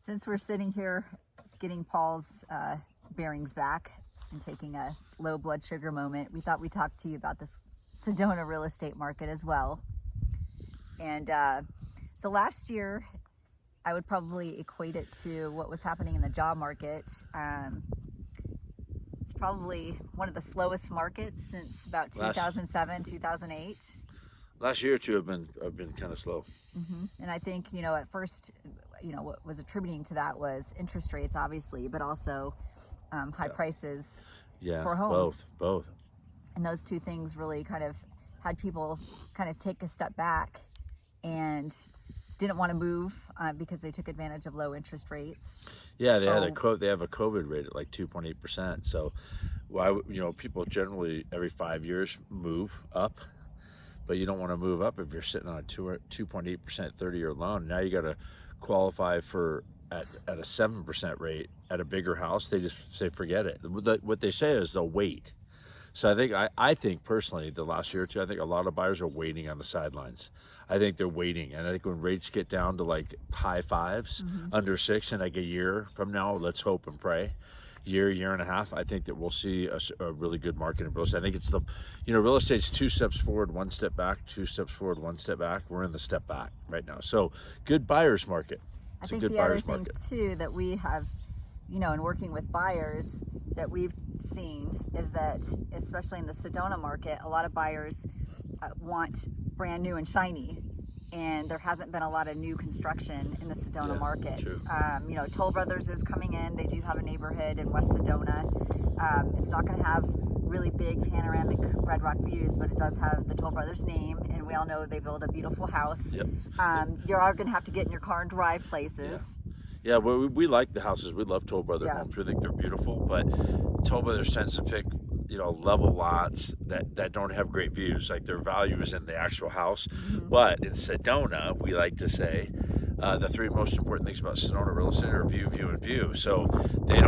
Since we're sitting here getting Paul's bearings back and taking a low blood sugar moment, we thought we'd talk to you about this Sedona real estate market as well. And so last year, I would probably equate it to what was happening in the job market. It's probably one of the slowest markets since about 2007, 2008. Last year or two have been kind of slow. Mm-hmm. And I think, at first, what was attributing to that was interest rates, obviously, but also high prices for homes. Both. And those two things really kind of had people kind of take a step back and didn't want to move because they took advantage of low interest rates. Yeah, they have a COVID rate at like 2.8%. So, people generally every 5 years move up. But you don't want to move up if you're sitting on a 2.8% 30-year loan. Now you got to qualify for at a 7% rate at a bigger house. They just say forget it. What they say is they'll wait. So I think personally, the last year or two, I think a lot of buyers are waiting on the sidelines. I think they're waiting, and I think when rates get down to like high fives, under 6, in like a year from now, let's hope and pray. Year and a half, I think that we'll see a really good market in real estate. I think it's real estate's 2 steps forward, 1 step back, 2 steps forward, 1 step back. We're in the step back right now. So good buyer's market. I think the other thing too that we have, in working with buyers that we've seen is that, especially in the Sedona market, a lot of buyers want brand new and shiny. And there hasn't been a lot of new construction in the Sedona market. Toll Brothers is coming in. They do have a neighborhood in West Sedona. It's not going to have really big panoramic Red Rock views, but it does have the Toll Brothers name, and we all know they build a beautiful house. Yep. You are going to have to get in your car and drive places. Yeah, well, we like the houses. We love Toll Brothers homes. We think they're beautiful, but Toll Brothers tends to pick level lots that don't have great views. Like their value is in the actual house. But in Sedona, we like to say the 3 most important things about Sedona real estate are view, view, and view. So they're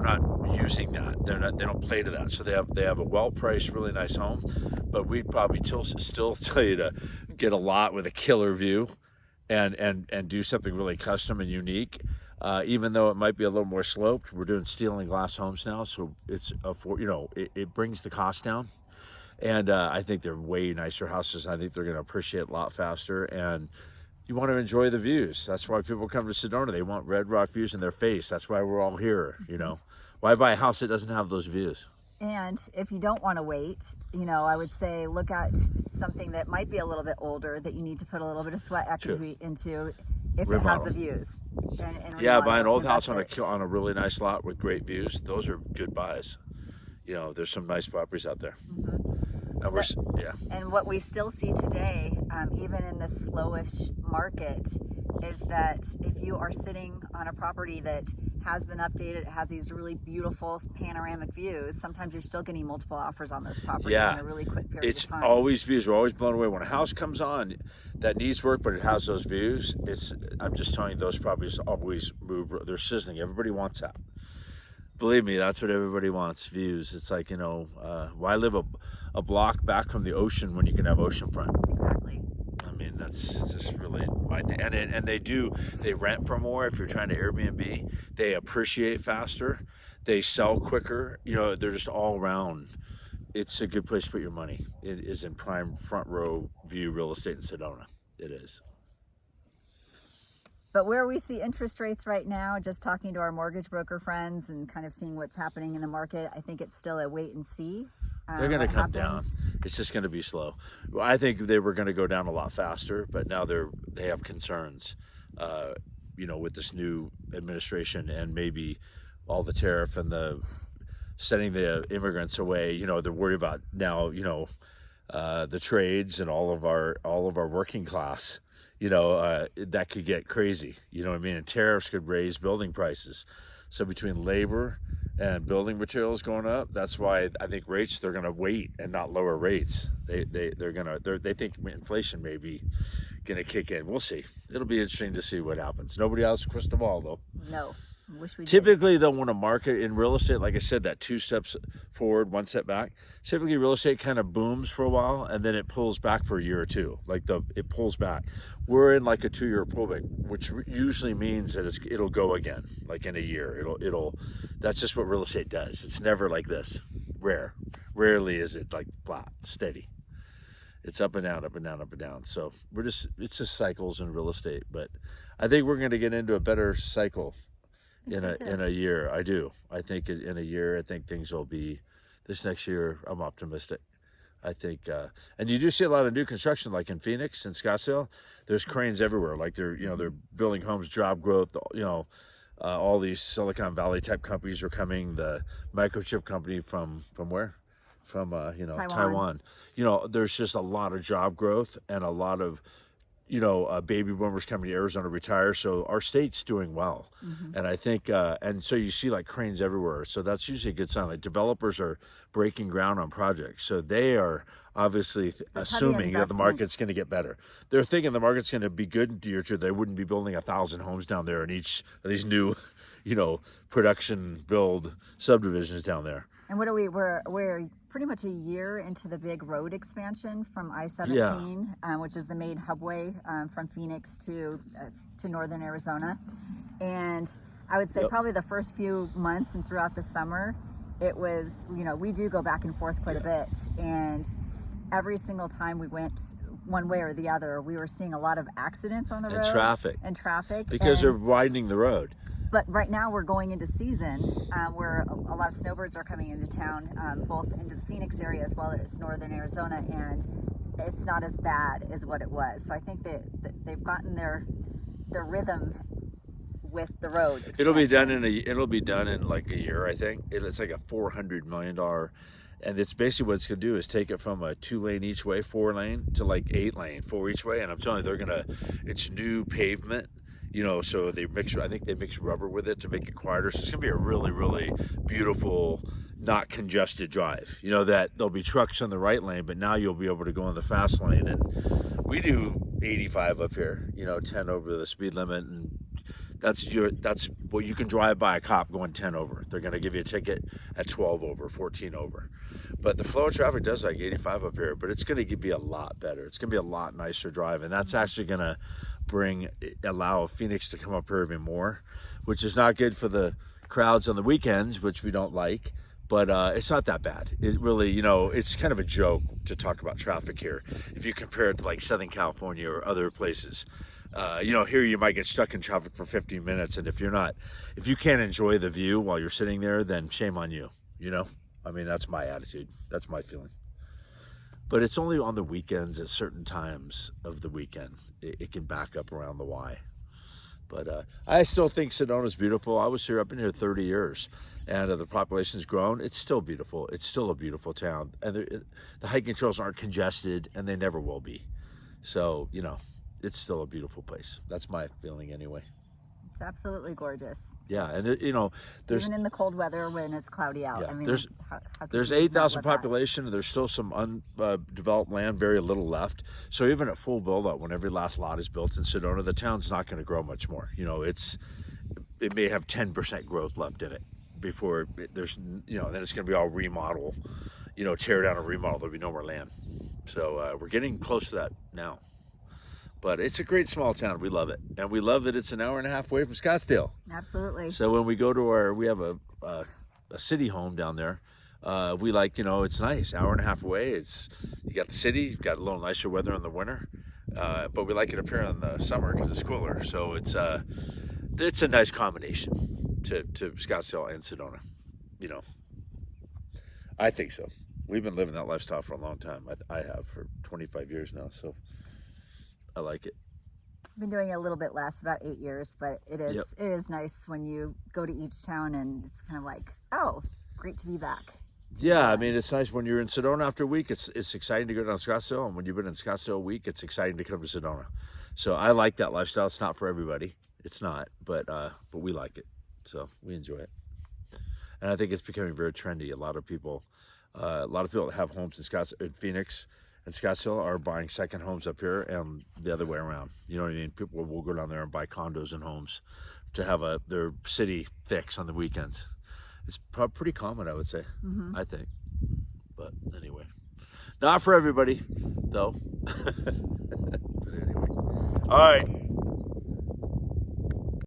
not using that. They don't play to that. So they have a well-priced, really nice home, but we'd probably still tell you to get a lot with a killer view and do something really custom and unique. Even though it might be a little more sloped, we're doing steel and glass homes now, so it's it brings the cost down, and I think they're way nicer houses. I think they're going to appreciate it a lot faster, and you want to enjoy the views. That's why people come to Sedona. They want Red Rock views in their face. That's why we're all here. Why buy a house that doesn't have those views? And if you don't want to wait, I would say look at something that might be a little bit older that you need to put a little bit of sweat equity into. If it has the views. And buy an old house on a really nice lot with great views. Those are good buys. There's some nice properties out there. And what we still see today, even in the slowish market, is that if you are sitting on a property that has been updated, it has these really beautiful panoramic views, sometimes you're still getting multiple offers on those properties in a really quick period of time. It's always views. We're always blown away. When a house comes on that needs work, but it has those views, I'm just telling you, those properties always move. They're sizzling. Everybody wants that. Believe me, that's what everybody wants, views. It's like, why live a block back from the ocean when you can have oceanfront? Exactly. I mean, that's just really my thing. And they rent for more if you're trying to Airbnb. They appreciate faster. They sell quicker. They're just all around. It's a good place to put your money. It is in prime front row view real estate in Sedona. It is. But where we see interest rates right now, just talking to our mortgage broker friends and kind of seeing what's happening in the market, I think it's still a wait and see. They're going to come down. It's just going to be slow. Well, I think they were going to go down a lot faster, but now they have concerns, with this new administration and maybe all the tariff and the sending the immigrants away. They're worried about now, the trades and all of our working class. That could get crazy. And tariffs could raise building prices. So between labor and building materials going up, that's why I think they're going to wait and not lower rates. They think inflation may be going to kick in. We'll see. It'll be interesting to see what happens. Nobody else crystal ball though. No. Wish we did. Typically, they'll want to market in real estate. Like I said, that 2 steps forward, 1 step back. Typically, real estate kind of booms for a while, and then it pulls back for a year or two. It pulls back. We're in like a 2-year pullback, which usually means that it'll go again, like in a year. That's just what real estate does. It's never like this. Rarely is it like flat, steady. It's up and down, up and down, up and down. So it's just cycles in real estate. But I think we're going to get into a better cycle in a year. I do. I think in a year, I think things will be, this next year, I'm optimistic. I think, and you do see a lot of new construction, like in Phoenix and Scottsdale. There's cranes everywhere. Like they're building homes, job growth. All these Silicon Valley type companies are coming. The microchip company from where? From Taiwan. There's just a lot of job growth and a lot of baby boomers coming to Arizona to retire. So our state's doing well. Mm-hmm. And I think, and so you see like cranes everywhere. So that's usually a good sign. Like developers are breaking ground on projects. So they are obviously assuming that the market's going to get better. They're thinking the market's going to be good in year 2. They wouldn't be building 1,000 homes down there in each of these new, production build subdivisions down there. And we're pretty much a year into the big road expansion from I-17, which is the main hubway from Phoenix to northern Arizona. And I would say probably the first few months and throughout the summer, it was, we do go back and forth quite a bit. And every single time we went one way or the other, we were seeing a lot of accidents on the road. And traffic. Because they're widening the road. But right now we're going into season where a lot of snowbirds are coming into town, both into the Phoenix area as well as northern Arizona, and it's not as bad as what it was. So I think that they've gotten their rhythm with the road expansion. It'll be done in like a year, I think. It's like a $400 million, and it's basically what it's gonna do is take it from a 2-lane each way, 4-lane, to like 8-lane, 4 each way. And I'm telling you, it's new pavement. So I think they mix rubber with it to make it quieter. So it's going to be a really, really beautiful, not congested drive. That there'll be trucks on the right lane, but now you'll be able to go in the fast lane. And we do 85 up here, 10 over the speed limit. And that's what you can drive by a cop going 10 over. They're going to give you a ticket at 12 over, 14 over. But the flow of traffic does like 85 up here, but it's going to be a lot better. It's going to be a lot nicer drive. And that's actually going to allow Phoenix to come up here even more, which is not good for the crowds on the weekends, which we don't like, but it's not that bad. It really, it's kind of a joke to talk about traffic here if you compare it to like Southern California or other places. Here you might get stuck in traffic for 15 minutes, and if you can't enjoy the view while you're sitting there, then shame on you. That's my attitude. That's my feeling. But it's only on the weekends at certain times of the weekend. It can back up around the Y. But I still think Sedona's beautiful. I was up in here 30 years, and the population's grown. It's still beautiful. It's still a beautiful town. And the hiking trails aren't congested, and they never will be. So, it's still a beautiful place. That's my feeling anyway. It's absolutely gorgeous. Yeah, and there's even in the cold weather when it's cloudy out. Yeah, there's 8,000 population. There's still some undeveloped land, very little left. So even at full build out, when every last lot is built in Sedona, the town's not going to grow much more. It may have 10% growth left in it before there's then it's going to be all remodel, tear down and remodel. There'll be no more land. So we're getting close to that now. But it's a great small town. We love it. And we love that it's an hour and a half away from Scottsdale. Absolutely. So when we go to we have a city home down there. We it's nice. Hour and a half away. You got the city. You've got a little nicer weather in the winter. But we like it up here in the summer because it's cooler. So it's a nice combination to Scottsdale and Sedona. I think so. We've been living that lifestyle for a long time. I have for 25 years now. So I like it. I've been doing it a little bit less, about 8 years, but it is nice when you go to each town and it's kind of like, oh, great to be back. Yeah, it's nice when you're in Sedona after a week. It's exciting to go down to Scottsdale, and when you've been in Scottsdale a week, it's exciting to come to Sedona. So I like that lifestyle. It's not for everybody. It's not, but we like it. So we enjoy it, and I think it's becoming very trendy. A lot of people that have homes in Phoenix in Scottsdale are buying second homes up here, and the other way around. You know what I mean? People will go down there and buy condos and homes to have their city fix on the weekends. It's pretty common, I would say. I think. But anyway, not for everybody, though. But anyway, all right.